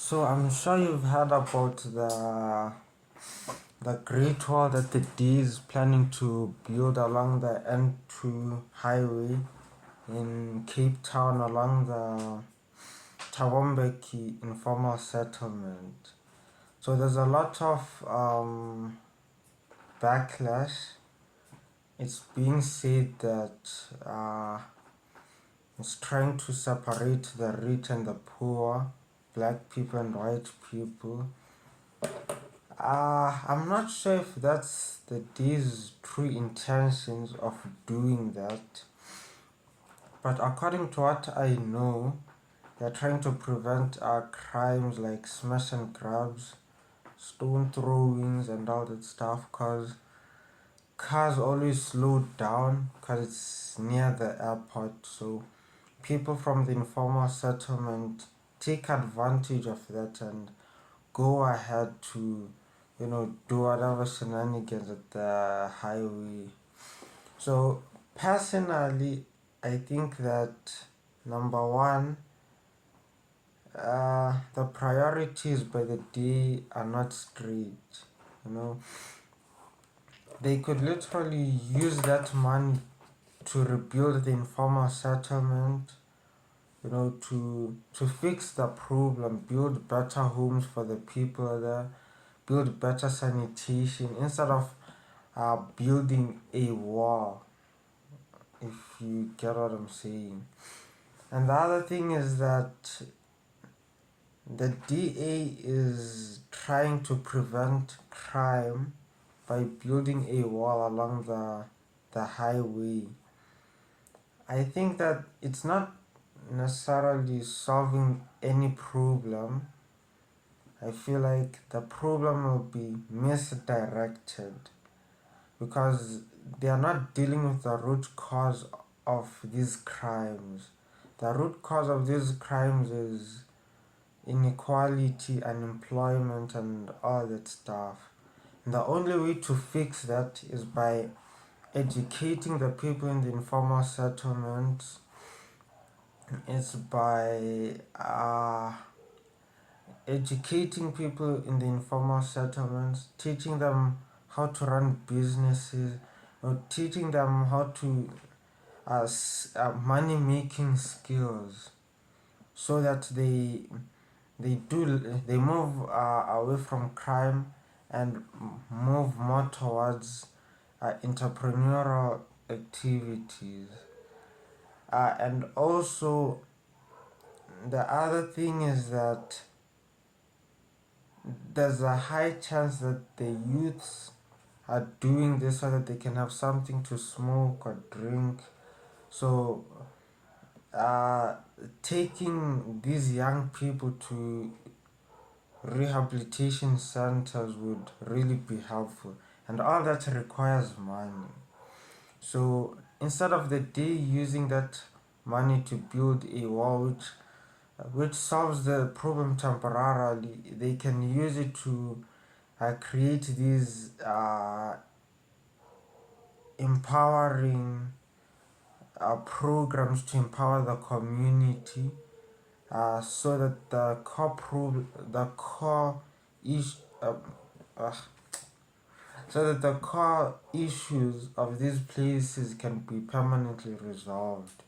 So I'm sure you've heard about the great wall that the D is planning to build along the N2 highway in Cape Town along the Thabo Mbeki informal settlement. So there's a lot of backlash. It's being said that it's trying to separate the rich and the poor, black people and white people. I'm not sure if that's the D's true intentions of doing that, but according to what I know, they're trying to prevent crimes like smash and grabs, stone throwings, and all that stuff, because cars always slow down because it's near the airport. So people from the informal settlement take advantage of that and go ahead to do whatever shenanigans at the highway. So personally, I think that number one, the priorities by the day are not straight. You know, they could literally use that money to rebuild the informal settlement. To fix the problem, build better homes for the people there, build better sanitation instead of building a wall, if you get what I'm saying. And the other thing is that the DA is trying to prevent crime by building a wall along the highway. I think that it's not necessarily solving any problem. I feel like the problem will be misdirected because they are not dealing with the root cause of these crimes. The root cause of these crimes is inequality, unemployment, and all that stuff. And the only way to fix that is by educating the people in the informal settlements, is by educating people in the informal settlements, teaching them how to run businesses, or teaching them how to money making skills, so that they move away from crime and move more towards entrepreneurial activities. And also, the other thing is that there's a high chance that the youths are doing this so that they can have something to smoke or drink. So, uh, taking these young people to rehabilitation centers would really be helpful, and all that requires money. So, instead of the day using that money to build a wall which solves the problem temporarily, they can use it to create these empowering programs to empower the community, so that the core is uh, so that the core issues of these places can be permanently resolved.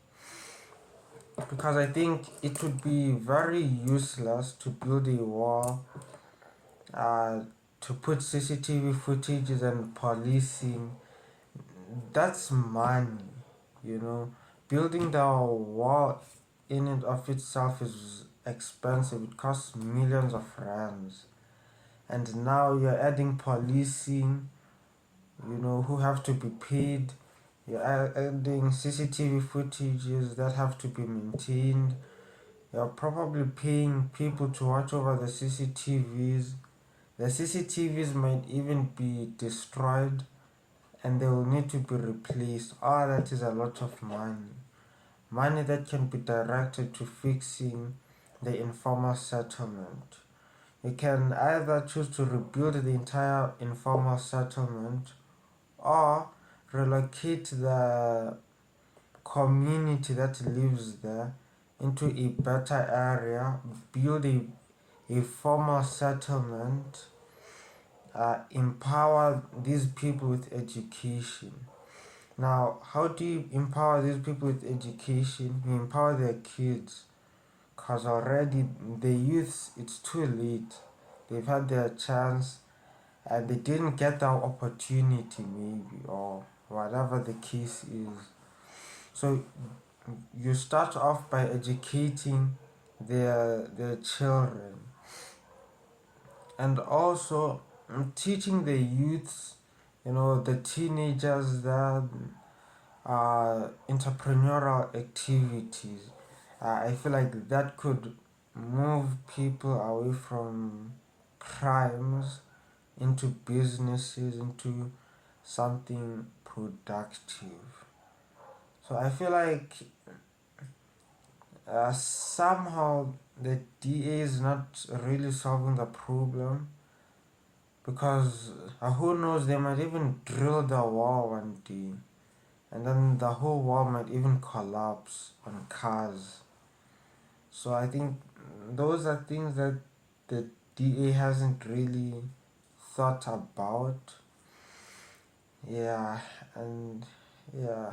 Because I think it would be very useless to build a wall, uh, to put CCTV footages and policing. That's money, you know. Building the wall in and of itself is expensive. It costs millions of rands. And now you're adding policing, who have to be paid. You're adding CCTV footages that have to be maintained. You're probably paying people to watch over the CCTVs. The CCTVs might even be destroyed and they will need to be replaced. All that is a lot of money. Money that can be directed to fixing the informal settlement. You can either choose to rebuild the entire informal settlement or relocate the community that lives there into a better area, build a a formal settlement, empower these people with education. Now, how do you empower these people with education? You empower their kids, because already the youths, it's too late. They've had their chance and they didn't get that opportunity, maybe, or whatever the case is. So you start off by educating their children, and also teaching the youths, the teenagers, that entrepreneurial activities. I feel like that could move people away from crimes into businesses, into something productive. So I feel like somehow the DA is not really solving the problem, because who knows, they might even drill the wall one day, and then the whole wall might even collapse on cars. So I think those are things that the DA hasn't really thought about. Yeah, and yeah.